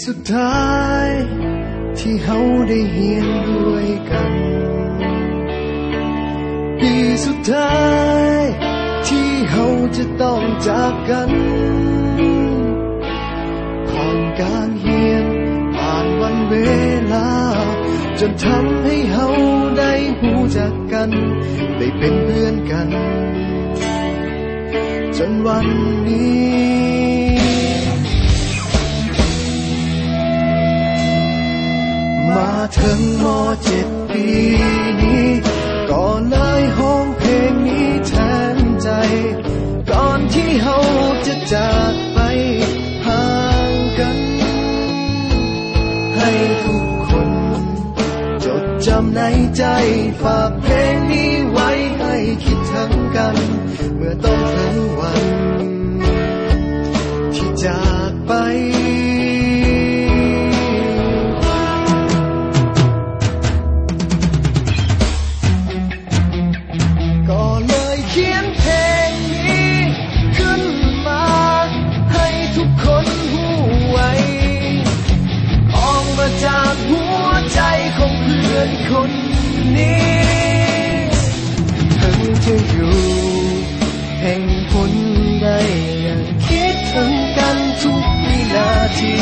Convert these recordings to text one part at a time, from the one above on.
สุดท้ายที่เฮาได้เฮียนด้วยกันปีสุดท้ายที่เฮาจะต้องจากกันผ่านการเฮียนผ่านวันเวลาจนทำให้เฮาได้รู้จักกันได้เป็นเพื่อนกันจนวันนี้มาถึงม.7 ปีนี้ก็เลยห้องเพลงนี้แทนใจก่อนที่เฮาจะจากไปห่างกันให้ทุกคนจดจำในใจฝากเพลงนี้ไว้ให้คิดถึงกันเมื่อต้องถึงวันที่จากไปก็เลยเขียนเพลงนี้ขึ้นมาให้ทุกคนรู้ไว้ออกมาจากหัวใจของเพื่อนคนนี้ถึงจะอยู่แห่งผลได้ยังคิดถึงกันทุกวินาที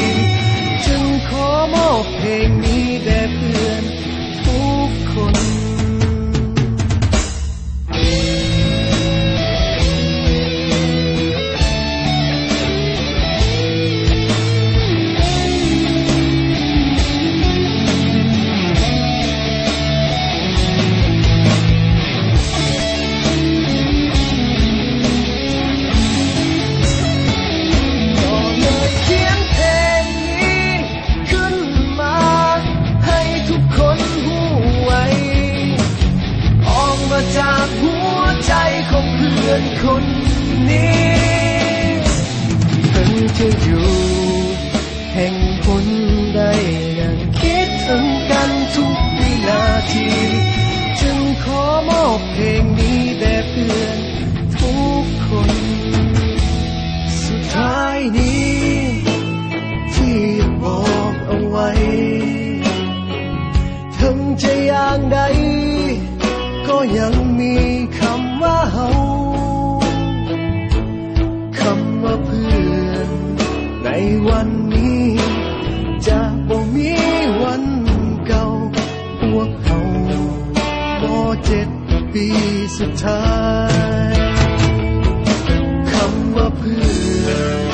จึงขอมอบเพลงนี้แด่เพื่อนทุกคนจากหัวใจของเพื่อนคนนี้ถึงจะอยู่แห่งผลได้ยังคิดถึงกันทุกวินาทีจึงขอมอบเพลงนี้แด่เพื่อนทุกคนสุดท้ายนี้ที่บอกเอาไว้ถึงจะอย่างใดก็ยังมีคำว่าเฮาคำว่าเพื่อนในวันนี้จะบ่มีวันเก่าพวกเฮาพอ7 ปีสุดท้ายคำว่าเพื่อน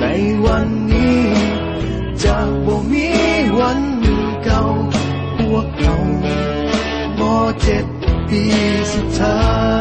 ในวันนี้จะบ่มีวันเก่าพวกเฮาพอ7 ปีสุดท้าย